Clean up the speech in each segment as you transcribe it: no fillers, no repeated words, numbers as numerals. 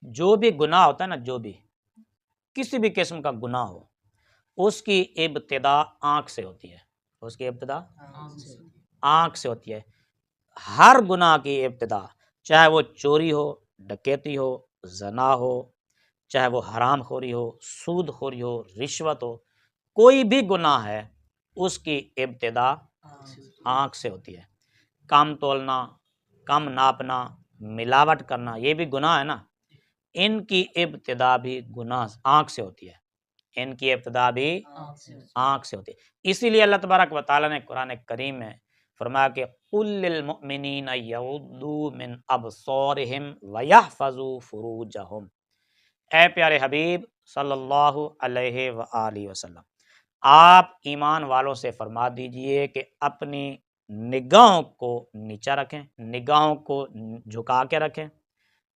جو بھی گناہ ہوتا ہے نا، جو بھی کسی بھی قسم کا گناہ ہو، اس کی ابتدا آنکھ سے ہوتی ہے، اس کی ابتدا آنکھ سے ہوتی ہے۔ ہر گناہ کی ابتدا، چاہے وہ چوری ہو، ڈکیتی ہو، زنا ہو، چاہے وہ حرام خوری ہو، سود خوری ہو، رشوت ہو، کوئی بھی گناہ ہے اس کی ابتدا آنکھ سے ہوتی ہے۔ کم تولنا، کم ناپنا، ملاوٹ کرنا، یہ بھی گناہ ہے نا، ان کی ابتدا بھی گناہ آنکھ سے ہوتی ہے، ان کی ابتدا بھی آنکھ سے ہوتی ہے۔ اسی لیے اللہ تبارک و تعالیٰ نے قرآن کریم میں فرمایا کہ قُل لِّلْمُؤْمِنِينَ يَغُضُّوا مِنْ أَبْصَارِهِمْ وَيَحْفَظُوا فُرُوجَهُمْ۔ اے پیارے حبیب صلی اللہ علیہ وآلہ وسلم، آپ ایمان والوں سے فرما دیجئے کہ اپنی نگاہوں کو نیچا رکھیں، نگاہوں کو جھکا کے رکھیں،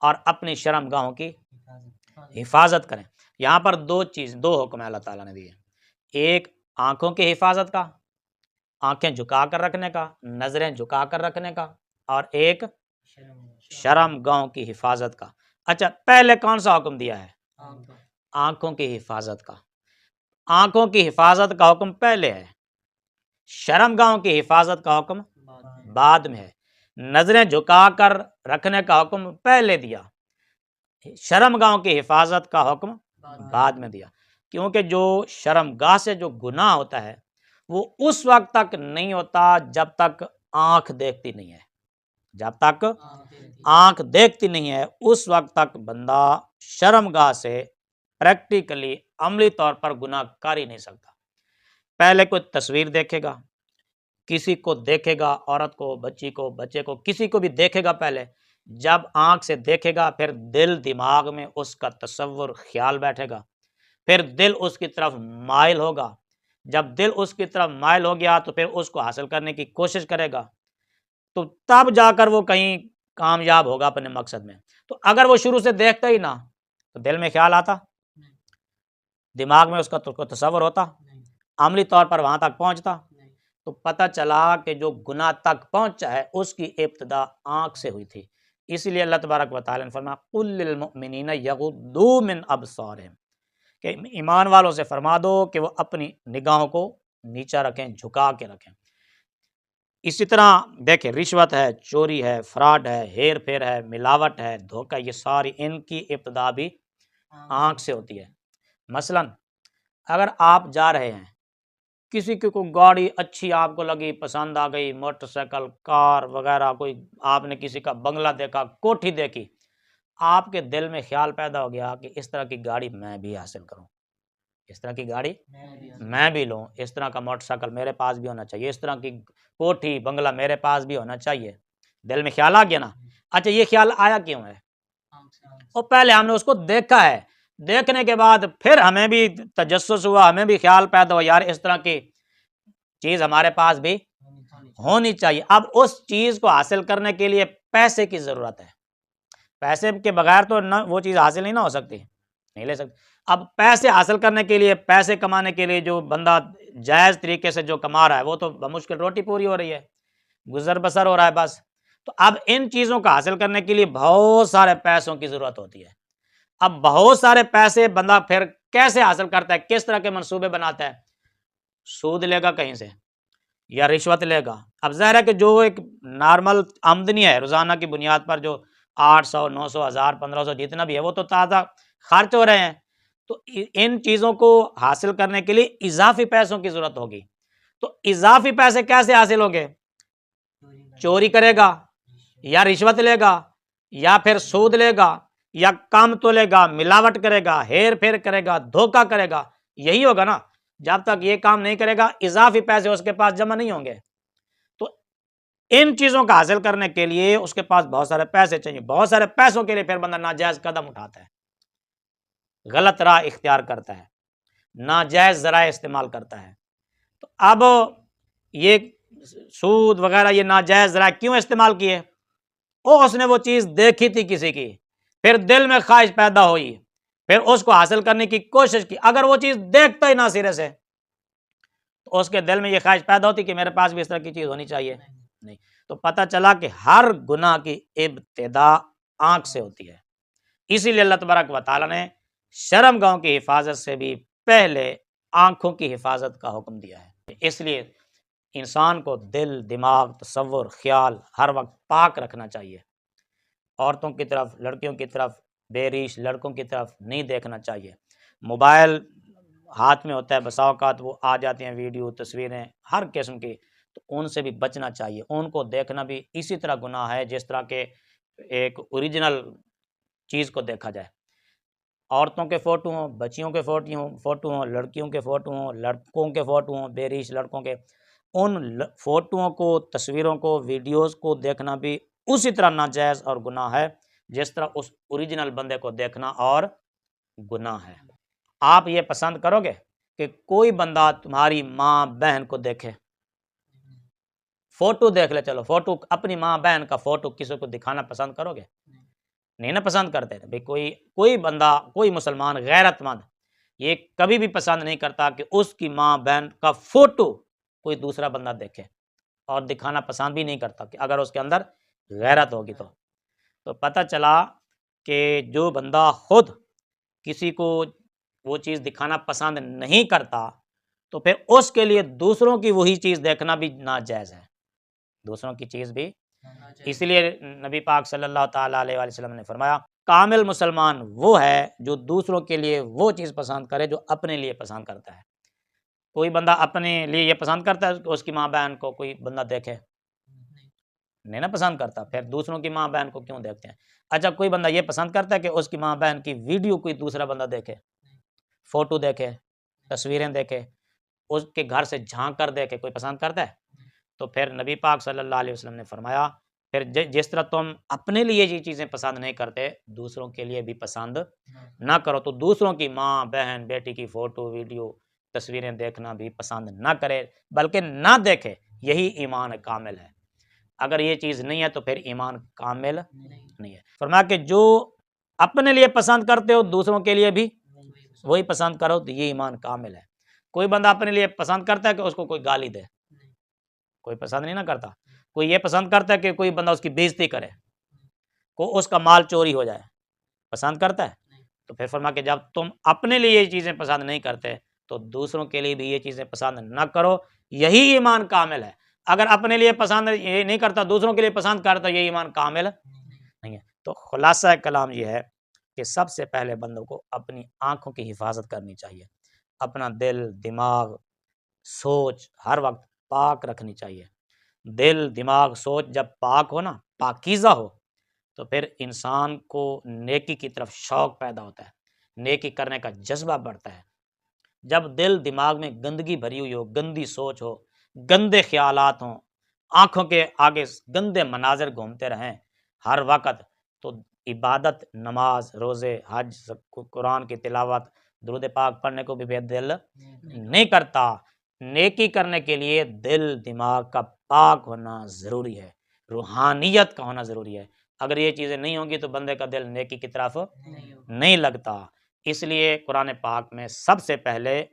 اور اپنی شرم گاہوں کی حفاظت کریں۔ یہاں پر دو حکم اللہ تعالیٰ نے دیے، ایک آنکھوں کی حفاظت کا، آنکھیں جھکا کر رکھنے کا، نظریں جھکا کر رکھنے کا، اور ایک شرم گاہوں کی حفاظت کا۔ اچھا، پہلے کون سا حکم دیا ہے؟ آنکھوں کی حفاظت کا۔ آنکھوں کی حفاظت کا حکم پہلے ہے، شرم گاہوں کی حفاظت کا حکم بعد میں ہے۔ نظریں جھکا کر رکھنے کا حکم پہلے دیا، شرم گاہوں کی حفاظت کا حکم بعد میں دیا، کیونکہ جو شرم گاہ سے جو گناہ ہوتا ہے وہ اس وقت تک نہیں ہوتا جب تک آنکھ دیکھتی نہیں ہے، جب تک آنکھ دیکھتی نہیں ہے اس وقت تک بندہ شرم گاہ سے پریکٹیکلی عملی طور پر گناہ کر ہی نہیں سکتا۔ پہلے کوئی تصویر دیکھے گا، کسی کو دیکھے گا، عورت کو، بچی کو، بچے کو، کسی کو بھی دیکھے گا، پہلے جب آنکھ سے دیکھے گا پھر دل دماغ میں اس کا تصور خیال بیٹھے گا، پھر دل اس کی طرف مائل ہوگا، جب دل اس کی طرف مائل ہو گیا تو پھر اس کو حاصل کرنے کی کوشش کرے گا، تو تب جا کر وہ کہیں کامیاب ہوگا اپنے مقصد میں۔ تو اگر وہ شروع سے دیکھتا ہی نہ تو دل میں خیال آتا، دماغ میں اس کا تصور ہوتا، عملی طور پر وہاں تک پہنچتا، تو پتہ چلا کہ جو گناہ تک پہنچا ہے اس کی ابتدا آنکھ سے ہوئی تھی۔ اسی لیے اللہ تبارک و تعالیٰ نے فرمایا قُل لِّلْمُؤْمِنِينَ يَغُضُّوا مِنْ أَبْصَارِهِمْ، کہ ایمان والوں سے فرما دو کہ وہ اپنی نگاہوں کو نیچا رکھیں، جھکا کے رکھیں۔ اسی طرح دیکھیں، رشوت ہے، چوری ہے، فراڈ ہے، ہیر پھیر ہے، ملاوٹ ہے، دھوکہ، یہ ساری ان کی ابتدا بھی آنکھ سے ہوتی ہے۔ مثلا اگر آپ جا رہے ہیں، کسی کی کوئی گاڑی اچھی آپ کو لگی، پسند آ گئی، موٹر سائیکل، کار وغیرہ، کوئی آپ نے کسی کا بنگلہ دیکھا، کوٹھی دیکھی، آپ کے دل میں خیال پیدا ہو گیا کہ اس طرح کی گاڑی میں بھی حاصل کروں، اس طرح کی گاڑی میں بھی لوں، اس طرح کا موٹر سائیکل میرے پاس بھی ہونا چاہیے، اس طرح کی کوٹھی بنگلہ میرے پاس بھی ہونا چاہیے۔ دل میں خیال آ گیا نا۔ اچھا، یہ خیال آیا کیوں ہے؟ اور پہلے ہم نے اس کو دیکھا ہے، دیکھنے کے بعد پھر ہمیں بھی تجسس ہوا، ہمیں بھی خیال پیدا ہوا یار اس طرح کی چیز ہمارے پاس بھی ہونی چاہیے۔ اب اس چیز کو حاصل کرنے کے لیے پیسے کی ضرورت ہے، پیسے کے بغیر تو نہ وہ چیز حاصل نہیں نہ ہو سکتی، نہیں لے سکتے۔ اب پیسے حاصل کرنے کے لیے، پیسے کمانے کے لیے جو بندہ جائز طریقے سے جو کما رہا ہے وہ تو بمشکل روٹی پوری ہو رہی ہے، گزر بسر ہو رہا ہے بس۔ تو اب ان چیزوں کا حاصل کرنے کے لیے بہت سارے پیسوں کی ضرورت ہوتی ہے۔ اب بہت سارے پیسے بندہ پھر کیسے حاصل کرتا ہے، کس طرح کے منصوبے بناتا ہے؟ سود لے گا کہیں سے یا رشوت لے گا۔ اب ظاہر ہے کہ جو ایک نارمل آمدنی ہے روزانہ کی بنیاد پر، جو 800 900 1000 1500 جتنا بھی ہے، وہ تو تازہ خرچ ہو رہے ہیں، تو ان چیزوں کو حاصل کرنے کے لیے اضافی پیسوں کی ضرورت ہوگی۔ تو اضافی پیسے کیسے حاصل ہوں گے؟ چوری کرے گا یا رشوت لے گا یا پھر سود لے گا یا کام تو لے گا، ملاوٹ کرے گا، ہیر پھیر کرے گا، دھوکہ کرے گا، یہی ہوگا نا۔ جب تک یہ کام نہیں کرے گا اضافی پیسے اس کے پاس جمع نہیں ہوں گے۔ تو ان چیزوں کا حاصل کرنے کے لیے اس کے پاس بہت سارے پیسے چاہیے، بہت سارے پیسوں کے لیے پھر بندہ ناجائز قدم اٹھاتا ہے، غلط راہ اختیار کرتا ہے، ناجائز ذرائع استعمال کرتا ہے۔ تو اب یہ سود وغیرہ، یہ ناجائز ذرائع کیوں استعمال کیے؟ اس نے وہ چیز دیکھی تھی کسی کی، پھر دل میں خواہش پیدا ہوئی، پھر اس کو حاصل کرنے کی کوشش کی۔ اگر وہ چیز دیکھتا ہی نہ سرے سے تو اس کے دل میں یہ خواہش پیدا ہوتی کہ میرے پاس بھی اس طرح کی چیز ہونی چاہیے، نہیں۔ تو پتہ چلا کہ ہر گناہ کی ابتدا آنکھ سے ہوتی ہے، اسی لیے اللہ تبارک و تعالیٰ نے شرم گاہوں کی حفاظت سے بھی پہلے آنکھوں کی حفاظت کا حکم دیا ہے۔ اس لیے انسان کو دل، دماغ، تصور، خیال ہر وقت پاک رکھنا چاہیے۔ عورتوں کی طرف، لڑکیوں کی طرف، بے ریش لڑکوں کی طرف نہیں دیکھنا چاہیے۔ موبائل ہاتھ میں ہوتا ہے، بسا اوقات وہ آ جاتے ہیں ویڈیو، تصویریں ہر قسم کی، تو ان سے بھی بچنا چاہیے۔ ان کو دیکھنا بھی اسی طرح گناہ ہے جس طرح کہ ایک اوریجنل چیز کو دیکھا جائے۔ عورتوں کے فوٹو ہوں، بچیوں کے فوٹو ہوں، لڑکیوں کے فوٹو ہوں، لڑکوں کے فوٹو ہوں، بے ریش لڑکوں کے، ان فوٹوؤں کو، تصویروں کو، ویڈیوز کو دیکھنا بھی اسی طرح ناجائز اور گناہ ہے جس طرح اس اوریجنل بندے کو دیکھنا اور گناہ ہے۔ آپ یہ پسند کرو گے کہ کوئی بندہ تمہاری ماں بہن کو دیکھے؟ فوٹو دیکھ لے، چلو فوٹو، اپنی ماں بہن کا فوٹو کسی کو دکھانا پسند کرو گے؟ نہیں نا پسند کرتے بھئی۔ کوئی بندہ، کوئی مسلمان غیرت مند یہ کبھی بھی پسند نہیں کرتا کہ اس کی ماں بہن کا فوٹو کوئی دوسرا بندہ دیکھے، اور دکھانا پسند بھی نہیں کرتا کہ اگر اس کے اندر غیرت ہوگی تو پتہ چلا کہ جو بندہ خود کسی کو وہ چیز دکھانا پسند نہیں کرتا تو پھر اس کے لیے دوسروں کی وہی چیز دیکھنا بھی ناجائز ہے، دوسروں کی چیز بھی۔ اس لیے نبی پاک صلی اللہ تعالیٰ علیہ وآلہ وسلم نے فرمایا کامل مسلمان وہ ہے جو دوسروں کے لیے وہ چیز پسند کرے جو اپنے لیے پسند کرتا ہے۔ کوئی بندہ اپنے لیے یہ پسند کرتا ہے کہ اس کی ماں بہن کو کوئی بندہ دیکھے؟ نہیں نا پسند کرتا، پھر دوسروں کی ماں بہن کو کیوں دیکھتے ہیں؟ اچھا کوئی بندہ یہ پسند کرتا ہے کہ اس کی ماں بہن کی ویڈیو کوئی دوسرا بندہ دیکھے، فوٹو دیکھے، تصویریں دیکھے، اس کے گھر سے جھانک کر دیکھے، کوئی پسند کرتا ہے؟ تو پھر نبی پاک صلی اللہ علیہ وسلم نے فرمایا پھر جس طرح تم اپنے لیے یہ چیزیں پسند نہیں کرتے دوسروں کے لیے بھی پسند نہ کرو۔ تو دوسروں کی ماں بہن بیٹی کی فوٹو ویڈیو تصویریں دیکھنا بھی پسند نہ کرے، بلکہ نہ دیکھے، یہی ایمان کامل ہے۔ اگر یہ چیز نہیں ہے تو پھر ایمان کامل نہیں ہے۔ فرمایا کہ جو اپنے لیے پسند کرتے ہو دوسروں کے لیے بھی وہی پسند کرو تو یہ ایمان کامل ہے۔ کوئی بندہ اپنے لیے پسند کرتا ہے کہ اس کو کوئی گالی دے، کوئی پسند نہیں نہ کرتا۔ کوئی یہ پسند کرتا ہے کہ کوئی بندہ اس کی بے عزتی کرے، کو اس کا مال چوری ہو جائے، پسند کرتا ہے؟ تو پھر فرمایا کہ جب تم اپنے لیے یہ چیزیں پسند نہیں کرتے تو دوسروں کے لیے بھی یہ چیزیں پسند نہ کرو، یہی ایمان کامل ہے۔ اگر اپنے لیے پسند یہ نہیں کرتا دوسروں کے لیے پسند کرتا یہ ایمان کامل نہیں ہے۔ تو خلاصہ کلام یہ ہے کہ سب سے پہلے بندوں کو اپنی آنکھوں کی حفاظت کرنی چاہیے، اپنا دل، دماغ، سوچ ہر وقت پاک رکھنی چاہیے۔ دل، دماغ، سوچ جب پاک ہو نا، پاکیزہ ہو، تو پھر انسان کو نیکی کی طرف شوق پیدا ہوتا ہے، نیکی کرنے کا جذبہ بڑھتا ہے۔ جب دل دماغ میں گندگی بھری ہوئی ہو، گندی سوچ ہو، گندے خیالات ہوں، آنکھوں کے آگے گندے مناظر گھومتے رہیں ہر وقت، تو عبادت، نماز، روزے، حج، قرآن کی تلاوت، درود پاک پڑھنے کو بھی دل نہیں کرتا۔ نیکی کرنے کے لیے دل دماغ کا پاک ہونا ضروری ہے، روحانیت کا ہونا ضروری ہے۔ اگر یہ چیزیں نہیں ہوں گی تو بندے کا دل نیکی کی طرف نہیں لگتا۔ اس لیے قرآن پاک میں سب سے پہلے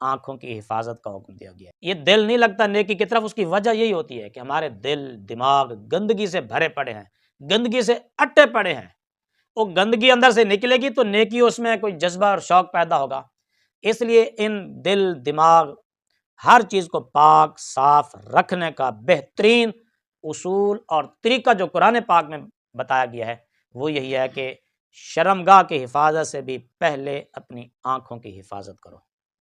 آنکھوں کی حفاظت کا حکم دیا گیا ہے۔ یہ دل نہیں لگتا نیکی کی طرف، اس کی وجہ یہی ہوتی ہے کہ ہمارے دل دماغ گندگی سے بھرے پڑے ہیں، گندگی سے اٹے پڑے ہیں۔ وہ گندگی اندر سے نکلے گی تو نیکی اس میں کوئی جذبہ اور شوق پیدا ہوگا۔ اس لیے ان دل دماغ ہر چیز کو پاک صاف رکھنے کا بہترین اصول اور طریقہ جو قرآن پاک میں بتایا گیا ہے وہ یہی ہے کہ شرمگاہ کی حفاظت سے بھی پہلے اپنی آنکھوں کی حفاظت کرو۔